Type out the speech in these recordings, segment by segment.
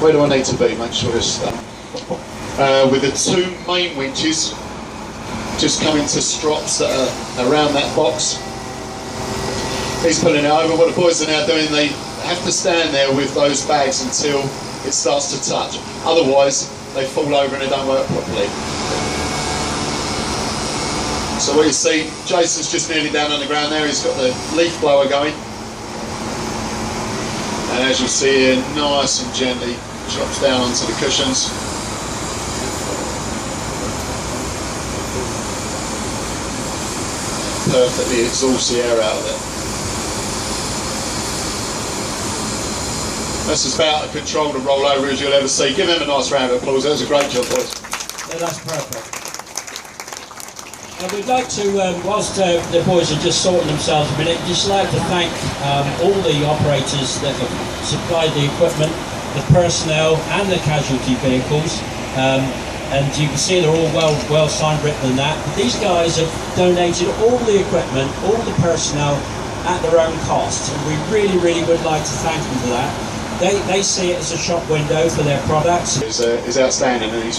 where do I need to be? Make sure it's with the two main winches just coming to strops that are around that box. He's pulling it over. What the boys are now doing, they have to stand there with those bags until it starts to touch. Otherwise, they fall over and it don't work properly. So what you see, Jason's just nearly down on the ground there. He's got the leaf blower going. And as you see here, nice and gently drops down onto the cushions. Perfectly exhausts the air out of it. That's about as controlled a rollover as you'll ever see. Give him a nice round of applause. That was a great job, boys. Yeah, that's perfect. And we'd like to, whilst the boys are just sorting themselves a minute, just like to thank all the operators that have supplied the equipment, the personnel and the casualty vehicles. And you can see they're all well signed, written and that. But these guys have donated all the equipment, all the personnel at their own cost. And we really, really would like to thank them for that. They see it as a shop window for their products. It's outstanding, and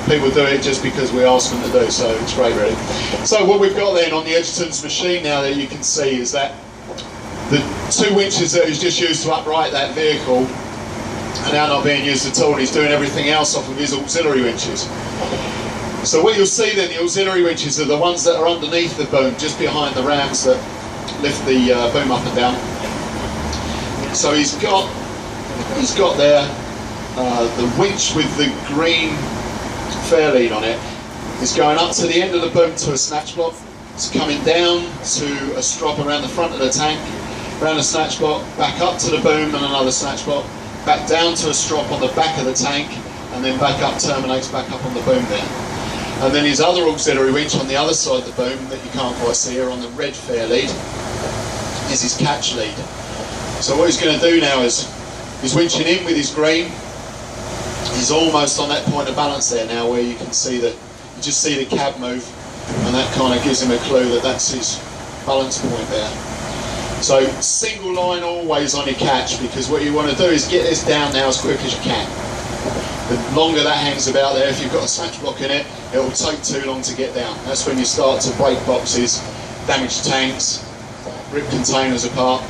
people do it just because we ask them to do, so it's great really. So what we've got then on the Edgerton's machine now that you can see is that the two winches that he's just used to upright that vehicle are now not being used at all, and he's doing everything else off of his auxiliary winches. So what you'll see then, the auxiliary winches are the ones that are underneath the boom, just behind the rams that lift the boom up and down. So he's got there the winch with the green fair lead on it is going up to the end of the boom to a snatch block. It's coming down to a strop around the front of the tank, around a snatch block, back up to the boom and another snatch block, back down to a strop on the back of the tank, and then back up, terminates back up on the boom there. And then his other auxiliary winch on the other side of the boom that you can't quite see here on the red fair lead is his catch lead. So what he's going to do now is he's winching in with his green. He's almost on that point of balance there now where you can see that, you just see the cab move, and that kind of gives him a clue that that's his balance point there. So single line always on your catch, because what you want to do is get this down now as quick as you can. The longer that hangs about there, if you've got a snatch block in it, it will take too long to get down. That's when you start to break boxes, damage tanks, rip containers apart.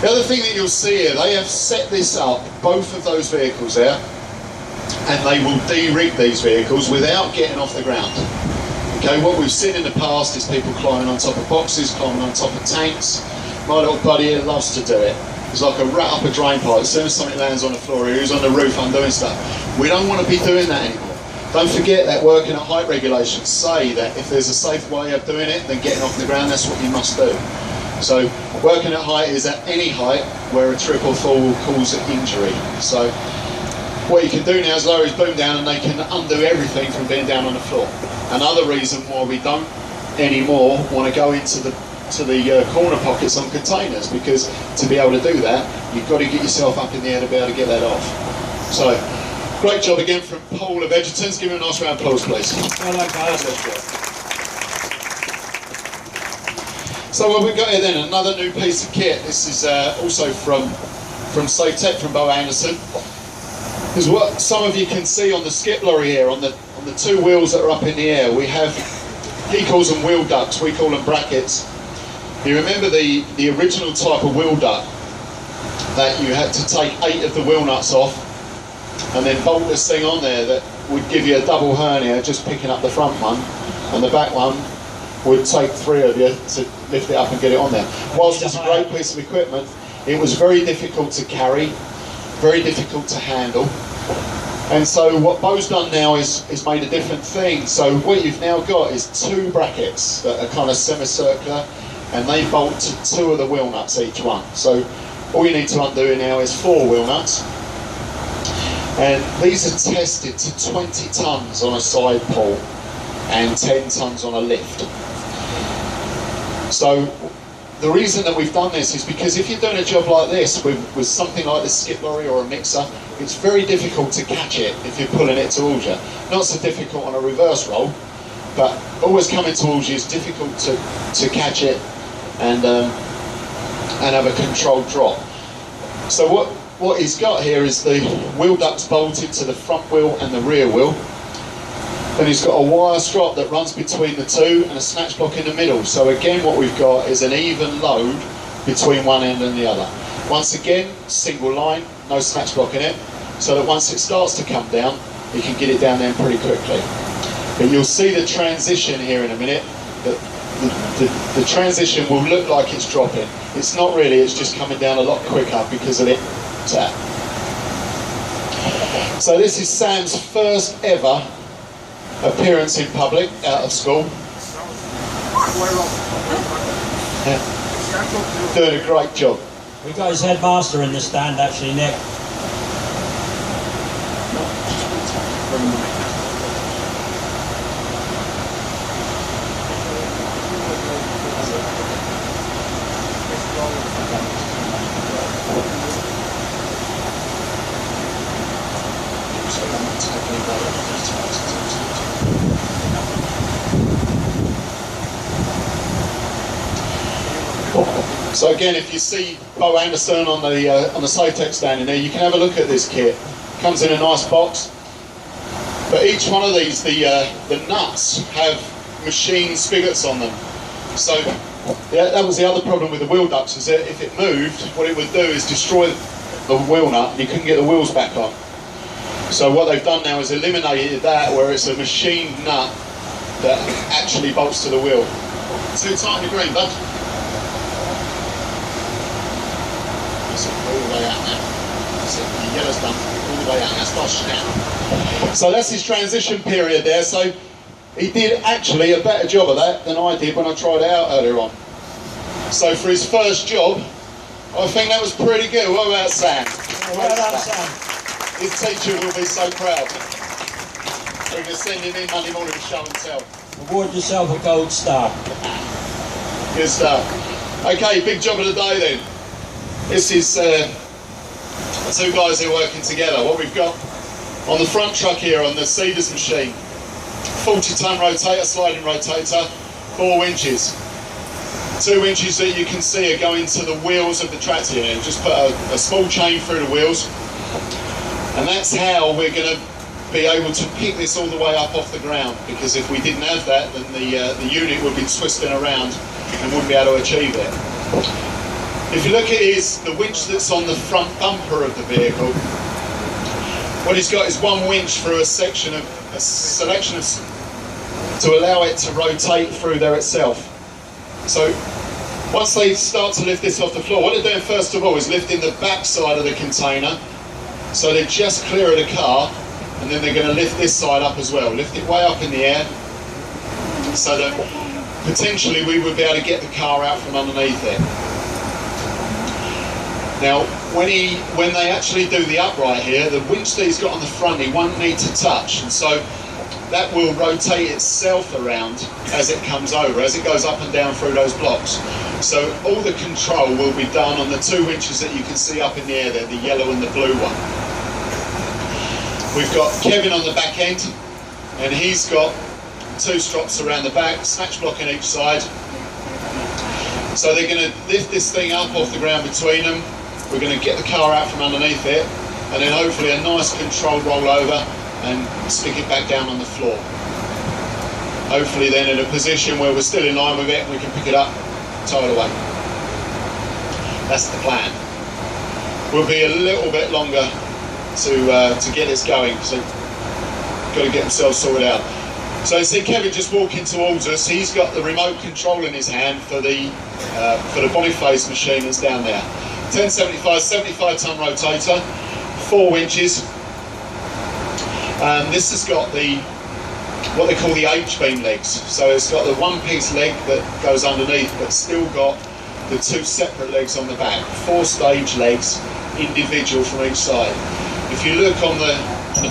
The other thing that you'll see here, they have set this up, both of those vehicles there, and they will de-rig these vehicles without getting off the ground. Okay, what we've seen in the past is people climbing on top of boxes, climbing on top of tanks. My little buddy here loves to do it. He's like a rat up a drain pipe. As soon as something lands on the floor, he's on the roof undoing stuff. We don't want to be doing that anymore. Don't forget that working at height regulations say that if there's a safe way of doing it, then getting off the ground, that's what you must do. So working at height is at any height where a trip or fall will cause an injury. So what you can do now is lower his boom down, and they can undo everything from being down on the floor. Another reason why we don't anymore want to go into the corner pockets on containers, because to be able to do that, you've got to get yourself up in the air to be able to get that off. So, great job again from Paul of Edgerton's. Give him a nice round of applause, please. Well done, guys. So what we've got here then, another new piece of kit. This is also from Safe Tech, from Bo Anderson. Is what some of you can see on the skip lorry here, on the two wheels that are up in the air. We have, he calls them wheel ducts, we call them brackets. You remember the original type of wheel duct that you had to take 8 of the wheel nuts off and then bolt this thing on there that would give you a double hernia, just picking up the front one, and the back one would take 3 of you to lift it up and get it on there. Whilst it's a great piece of equipment, it was very difficult to carry, very difficult to handle. And so what Bo's done now is made a different thing. So what you've now got is 2 brackets that are kind of semicircular, and they bolt to 2 of the wheel nuts each one. So all you need to undo now is 4 wheel nuts. And these are tested to 20 tons on a side pull and 10 tons on a lift. So the reason that we've done this is because if you're doing a job like this with something like this skip lorry or a mixer, it's very difficult to catch it if you're pulling it towards you. Not so difficult on a reverse roll, but always coming towards you is difficult to catch it and have a controlled drop. So what he's got here is the wheel ducts bolted to the front wheel and the rear wheel. Then he's got a wire strop that runs between the two and a snatch block in the middle. So again, what we've got is an even load between one end and the other. Once again, single line, no snatch block in it, so that once it starts to come down, you can get it down there pretty quickly. But you'll see the transition here in a minute. The transition will look like it's dropping. It's not really, it's just coming down a lot quicker because of it tap. So this is Sam's first ever appearance in public out of school. Yeah. Doing a great job. We got his headmaster in the stand actually, Nick. So again, if you see Bo Anderson on the Safetech standing there, you can have a look at this kit. Comes in a nice box. But each one of these, the nuts have machine spigots on them. So yeah, that was the other problem with the wheel ducts, is that if it moved, what it would do is destroy the wheel nut and you couldn't get the wheels back on. So what they've done now is eliminated that, where it's a machine nut that actually bolts to the wheel. Too tight in the green, bud. All the way out now. The yellow's done all the way out. That's nice now. So that's his transition period there. So he did actually a better job of that than I did when I tried it out earlier on. So for his first job, I think that was pretty good. What about Sam? Well done, Sam. His teacher will be so proud. We're going to send him in Monday morning to show and tell. Award yourself a gold star. Good stuff. Okay, big job of the day then. This is two guys who are working together. What we've got on the front truck here on the Cedars machine, 40-ton rotator, sliding rotator, 4 winches. 2 winches that you can see are going to the wheels of the tractor here. Just put a small chain through the wheels, and that's how we're going to be able to pick this all the way up off the ground, because if we didn't have that, then the unit would be twisting around and wouldn't be able to achieve it. If you look at the winch that's on the front bumper of the vehicle, what he's got is 1 winch through a selection of to allow it to rotate through there itself. So once they start to lift this off the floor, what they're doing first of all is lifting the back side of the container, so they're just clear of the car, and then they're going to lift this side up as well, lift it way up in the air, so that potentially we would be able to get the car out from underneath it. Now, when they actually do the upright here, the winch that he's got on the front, he won't need to touch, and so that will rotate itself around as it comes over, as it goes up and down through those blocks. So all the control will be done on the 2 winches that you can see up in the air there, the yellow and the blue one. We've got Kevin on the back end, and he's got 2 strops around the back, snatch block on each side. So they're going to lift this thing up off the ground between them. We're going to get the car out from underneath it, and then hopefully a nice controlled rollover and stick it back down on the floor. Hopefully then in a position where we're still in line with it, we can pick it up, tow it away. That's the plan. We'll be a little bit longer to get this going, so got to get themselves sorted out. So you see Kevin just walking towards us. He's got the remote control in his hand for the Boniface machine that's down there. 1075, 75-ton rotator, 4 winches. And this has got what they call the H-beam legs. So it's got the 1-piece leg that goes underneath, but still got the 2 separate legs on the back. 4-stage legs, individual from each side. If you look on the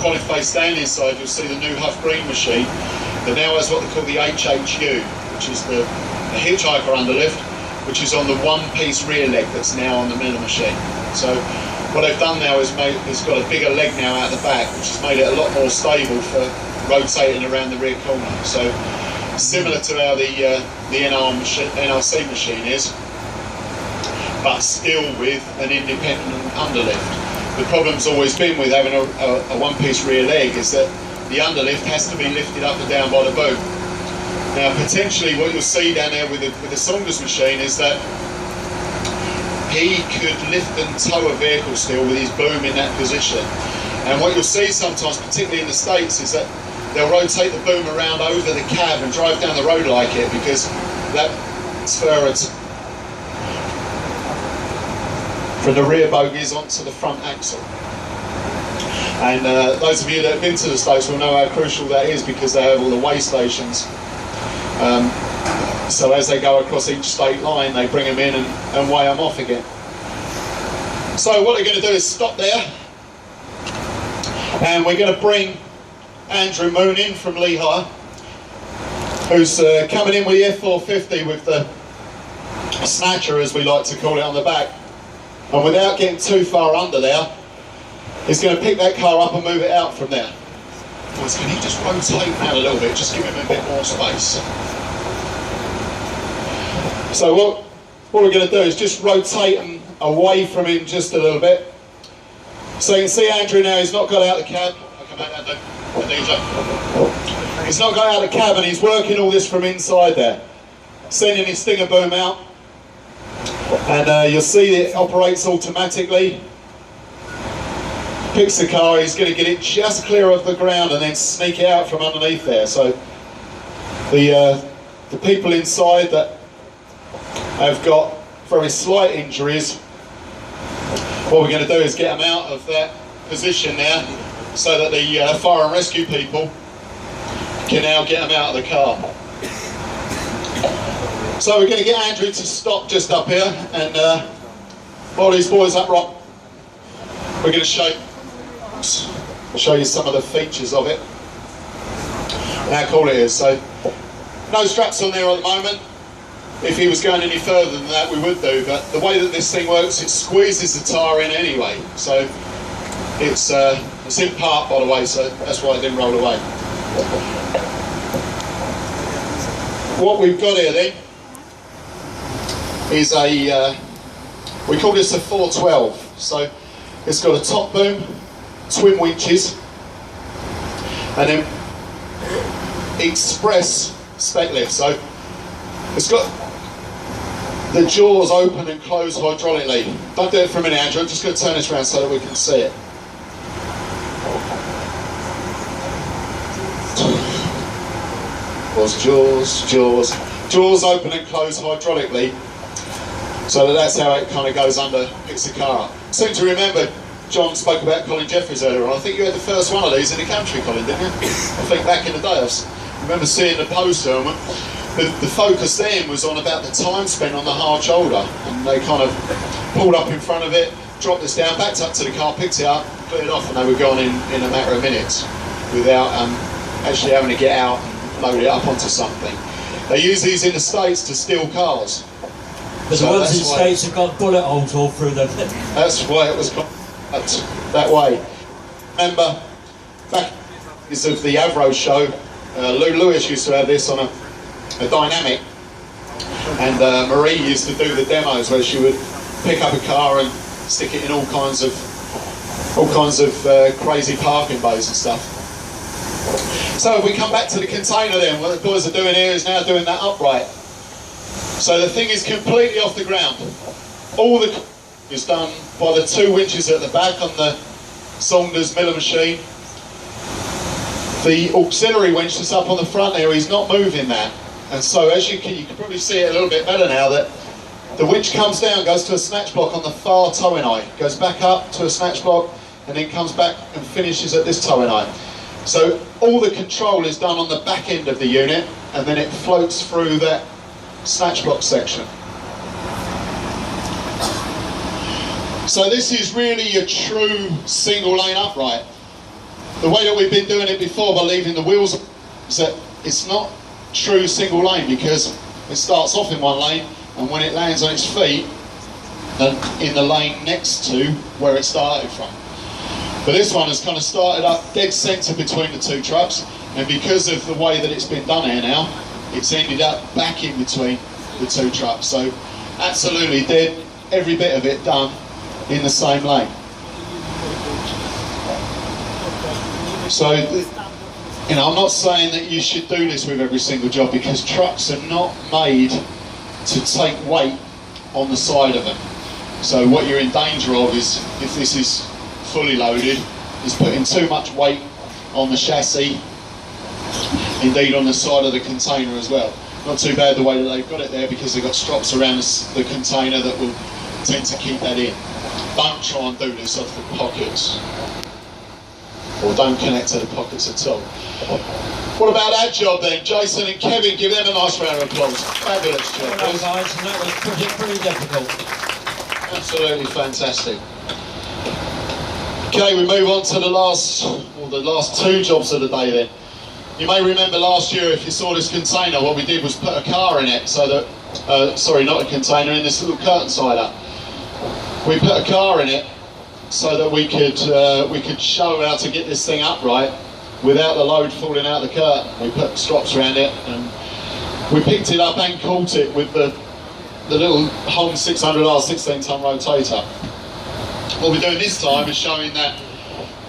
Boniface standing side, you'll see the new Huff Green machine that now has what they call the HHU, which is the hitchhiker underlift, which is on the 1-piece rear leg that's now on the Miller machine. So what they've done now is it's got a bigger leg now out the back, which has made it a lot more stable for rotating around the rear corner. So similar to how the NRC machine is, but still with an independent underlift. the problem's always been with having a one-piece rear leg is that the underlift has to be lifted up and down by the boom. Now potentially what you'll see down there with the Saunders machine is that he could lift and tow a vehicle still with his boom in that position. And what you'll see sometimes, particularly in the States, is that they'll rotate the boom around over the cab and drive down the road like it, because that transfers from the rear bogies onto the front axle. And those of you that have been to the States will know how crucial that is, because they have all the weigh stations. So as they go across each state line, they bring them in and weigh them off again. So what we're going to do is stop there, and we're going to bring Andrew Moon in from Lehigh, who's coming in with the F450 with the snatcher, as we like to call it, on the back. And without getting too far under there, he's going to pick that car up and move it out from there. Boys, can you just rotate that a little bit, just give him a bit more space. So what we're going to do is just rotate him away from him just a little bit. So you can see Andrew now, he's not got out of the cab. I can make that do. DJ. He's not got out of the cab, and he's working all this from inside there, sending his stinger boom out. And you'll see it operates automatically. Picks the car, he's going to get it just clear of the ground and then sneak it out from underneath there. So the people inside that have got very slight injuries, what we're going to do is get them out of that position now, so that the fire and rescue people can now get them out of the car. So we're going to get Andrew to stop just up here, and while these boys up rock, we're going to show you some of the features of it and how cool it is. So no straps on there at the moment. If he was going any further than that, we would do, but the way that this thing works, it squeezes the tyre in anyway. So it's in park, by the way, so that's why it didn't roll away. What we've got here then is we call this a 412. So it's got a top boom, twin winches, and then express spec lift. So it's got the jaws open and close hydraulically. Don't do it for a minute, Andrew. I'm just going to turn this around so that we can see it. Jaws open and close hydraulically, so that's how it kind of goes under, picks the car up. I seem to remember John spoke about Colin Jeffries earlier on. I think you had the first one of these in the country, Colin, didn't you? I think back in the day. I remember seeing the poster. The focus then was on about the time spent on the hard shoulder, and they kind of pulled up in front of it, dropped this down, backed up to the car, picked it up, put it off, and they were gone in a matter of minutes without actually having to get out and load it up onto something. They use these in the States to steal cars. But the ones in the States have got bullet holes all through them. That's why it was that way. Remember, back is of the Avro show, Lou Lewis used to have this on a Dynamic, and Marie used to do the demos where she would pick up a car and stick it in all kinds of crazy parking bays and stuff. So if we come back to the container then, what the boys are doing here is now doing that upright. So the thing is completely off the ground. All the is done by the two winches at the back on the Saunders Miller machine. The auxiliary winch that's up on the front there, he's not moving that. And so as you can probably see it a little bit better now, that the winch comes down, goes to a snatch block on the far towing eye, goes back up to a snatch block, and then comes back and finishes at this towing eye. So all the control is done on the back end of the unit, and then it floats through that snatch block section. So this is really a true single lane upright. The way that we've been doing it before by leaving the wheels is that it's not true single lane, because it starts off in one lane, and when it lands on its feet in the lane next to where it started from. But this one has kind of started up dead centre between the two trucks, and because of the way that it's been done here now, it's ended up back in between the two trucks. So absolutely dead, every bit of it done in the same lane. So, you know, I'm not saying that you should do this with every single job, because trucks are not made to take weight on the side of them. So what you're in danger of is, if this is fully loaded, is putting too much weight on the chassis, indeed on the side of the container as well. Not too bad the way that they've got it there, because they've got strops around the container that will tend to keep that in. Don't try and do this off the pockets, or don't connect to the pockets at all. What about that job then? Jason and Kevin, give them a nice round of applause. Fabulous job. Well, guys, and that was pretty difficult. Absolutely fantastic. Okay, we move on to the last two jobs of the day then. You may remember last year, if you saw this container, what we did was put a car in it, so that, sorry, not a container, in this little curtain sider. We put a car in it so that we could show how to get this thing upright without the load falling out the curtain. We put strops around it, and we picked it up and caught it with the little Hong 600R 16-ton rotator. What we're doing this time is showing that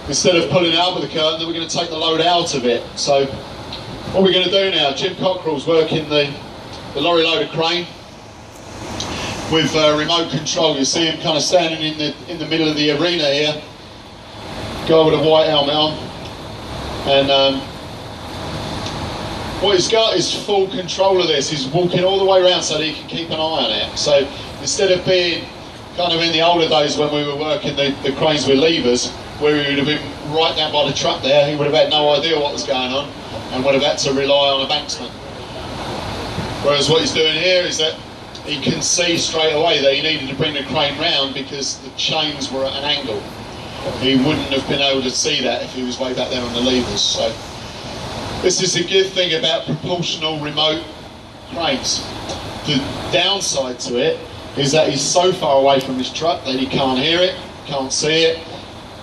instead of pulling it out with the curtain, that we're going to take the load out of it. So what we're going to do now, Jim Cockrell's working the lorry loader crane with remote control. You see him kind of standing in the middle of the arena here, guy with a white helmet on. And what he's got is full control of this. He's walking all the way around so that he can keep an eye on it. So instead of being kind of in the older days when we were working the cranes with levers, where he would have been right down by the truck there, he would have had no idea what was going on and would have had to rely on a banksman. Whereas what he's doing here is that he can see straight away that he needed to bring the crane round because the chains were at an angle. He wouldn't have been able to see that if he was way back there on the levers. So this is a good thing about proportional remote cranes. The downside to it is that he's so far away from his truck that he can't hear it, can't see it,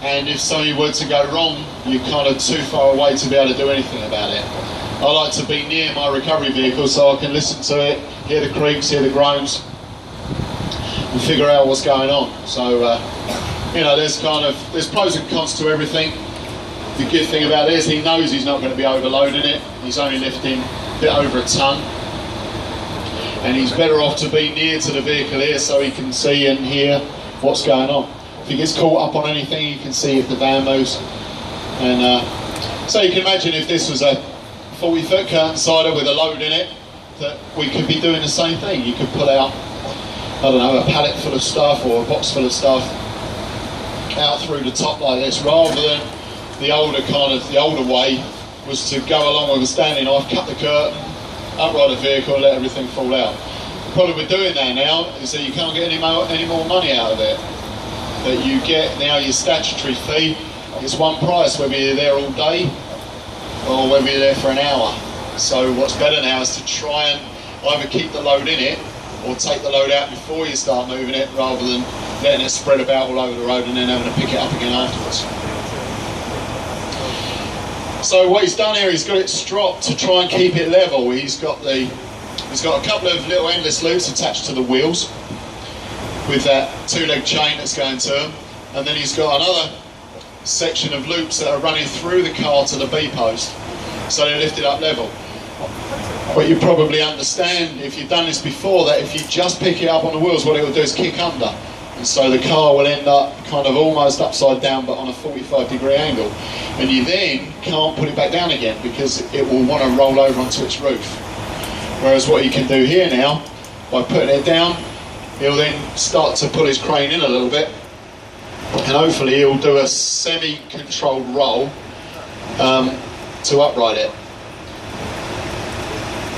and if something were to go wrong, you're kind of too far away to be able to do anything about it. I like to be near my recovery vehicle so I can listen to it, hear the creaks, hear the groans, and figure out what's going on. So, you know, there's pros and cons to everything. The good thing about this, he knows he's not going to be overloading it. He's only lifting a bit over a ton. And he's better off to be near to the vehicle here so he can see and hear what's going on. If he gets caught up on anything, you can see if the van moves. And so you can imagine if this was a 40-foot curtain sider with a load in it, that we could be doing the same thing. You could pull out, I don't know, a pallet full of stuff or a box full of stuff out through the top like this, rather than the older way was to go along with a standing knife, cut the curtain, upright the vehicle and let everything fall out. The problem with doing that now is that you can't get any more money out of it. That you get now your statutory fee, it's one price whether you're there all day or whether you're there for an hour. So what's better now is to try and either keep the load in it or take the load out before you start moving it, rather than letting it spread about all over the road and then having to pick it up again afterwards. So what he's done here, he's got it stropped to try and keep it level. He's got a couple of little endless loops attached to the wheels with that 2-leg chain that's going to them, and then he's got another section of loops that are running through the car to the B-post, so they lift it up level. But you probably understand, if you've done this before, that if you just pick it up on the wheels, what it will do is kick under. And so the car will end up kind of almost upside down, but on a 45-degree angle. And you then can't put it back down again because it will want to roll over onto its roof. Whereas what you can do here now, by putting it down, he'll then start to pull his crane in a little bit. And hopefully he'll do a semi-controlled roll to upright it.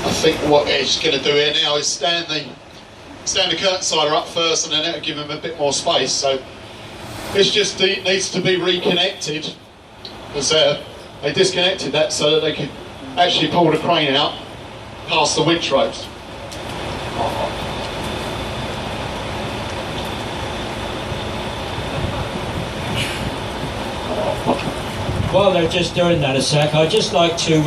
I think what he's going to do here now is stand the curtain sider up first, and then that'll give him a bit more space. So this just needs to be reconnected, because they disconnected that so that they could actually pull the crane out past the winch ropes. While they're just doing that a sec, I'd just like to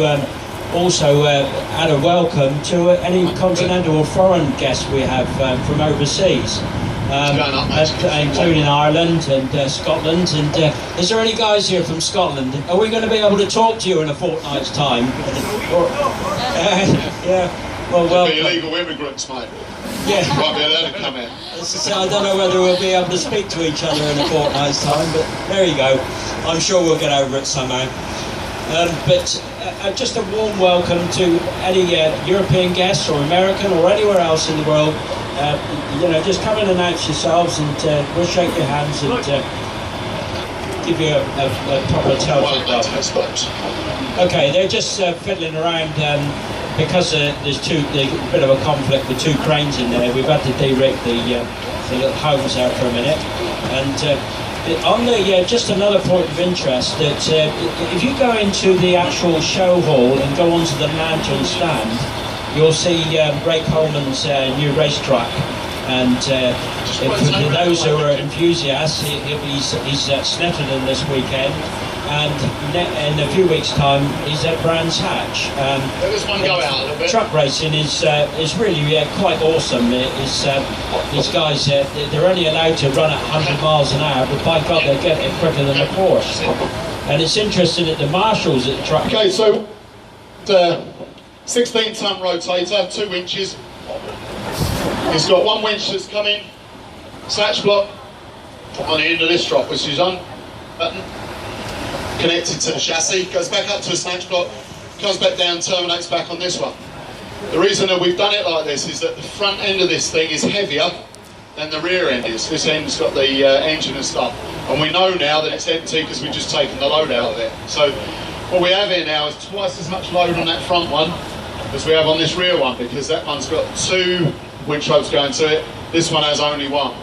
also add a welcome to any continental or foreign guests we have from overseas. including Ireland and Scotland. And is there any guys here from Scotland? Are we going to be able to talk to you in a fortnight's time? Yeah. Well, They'll be illegal immigrants, mate. Yeah. Won't be allowed to come in. I don't know whether we'll be able to speak to each other in a fortnight's time, but there you go. I'm sure we'll get over it somehow. Just a warm welcome to any European guests or American or anywhere else in the world. Just come and announce yourselves, and we'll shake your hands and give you a proper Telford welcome. Okay, they're just fiddling around because there's a bit of a conflict with two cranes in there. We've had to de-rig the little homes there for a minute. And on just another point of interest, that if you go into the actual show hall and go onto the lantern stand, you'll see Ray Coleman's new racetrack. And for those who are enthusiasts, he's at Snetterton this weekend, and in a few weeks' time he's at Brands Hatch. Truck racing is really quite awesome. These guys, they're only allowed to run at 100 miles an hour, but by God, they get it quicker than the course. And it's interesting that the marshals at the truck... Okay, so the 16-ton rotator, 2 winches. It's got one winch that's coming, snatch block on the end of this drop, which is on button, connected to the chassis, goes back up to a snatch block, comes back down, terminates back on this one. The reason that we've done it like this is that the front end of this thing is heavier than the rear end is. This end's got the engine and stuff, and we know now that it's empty because we've just taken the load out of it. So what we have here now is twice as much load on that front one as we have on this rear one, because that one's got 2 winch ropes going to it. This one has only 1.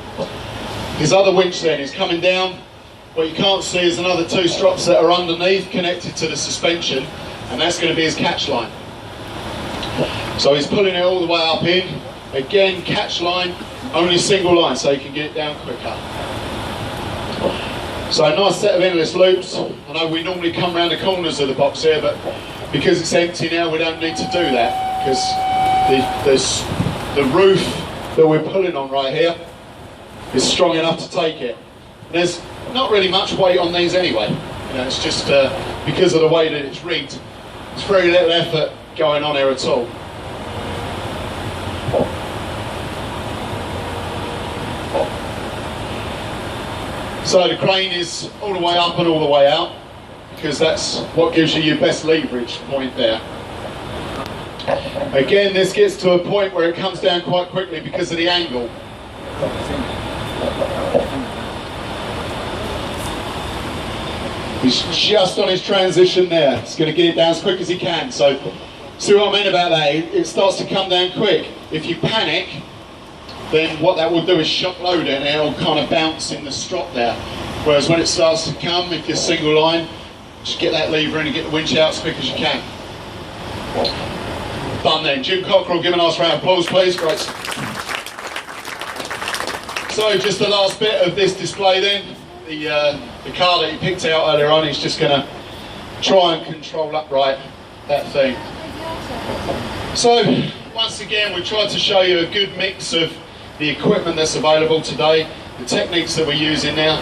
His other winch then is coming down. What you can't see is another 2 strops that are underneath connected to the suspension, and that's going to be his catch line. So he's pulling it all the way up in. Again, catch line, only single line, so you can get it down quicker. So a nice set of endless loops. I know we normally come around the corners of the box here, but because it's empty now, we don't need to do that, because the roof that we're pulling on right here is strong enough to take it. There's not really much weight on these anyway. It's just because of the way that it's rigged, there's very little effort going on here at all. So the crane is all the way up and all the way out, because that's what gives you your best leverage point there. Again, this gets to a point where it comes down quite quickly because of the angle. He's just on his transition there. He's going to get it down as quick as he can. So, see what I mean about that? It starts to come down quick. If you panic, then what that will do is shock load it, and it'll kind of bounce in the strop there. Whereas when it starts to come, if you're single line, just get that lever in and get the winch out as quick as you can. Done then. Jim Cockrell, give a nice round of applause, please. Great. So just the last bit of this display then. The car that he picked out earlier on, he's just going to try and control upright that thing. So once again, we tried to show you a good mix of the equipment that's available today, the techniques that we're using now,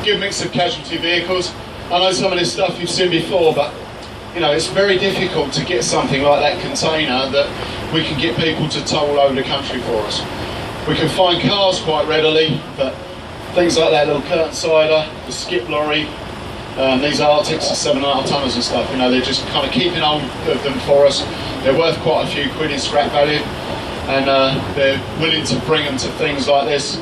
good mix of casualty vehicles. I know some of this stuff you've seen before, but it's very difficult to get something like that container that we can get people to tow all over the country for us. We can find cars quite readily, but things like that little curtain cider, the skip lorry, these Arctics, the 7.5 tonners and stuff, they're just kind of keeping hold of them for us. They're worth quite a few quid in scrap value, and they're willing to bring them to things like this,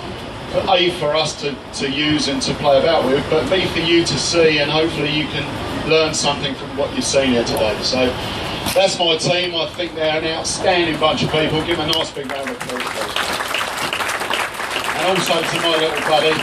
for us to use and to play about with, but B, for you to see, and hopefully you can learn something from what you've seen here today. So that's my team. I think they're an outstanding bunch of people. Give them a nice big round of applause, please. And also to my little buddy,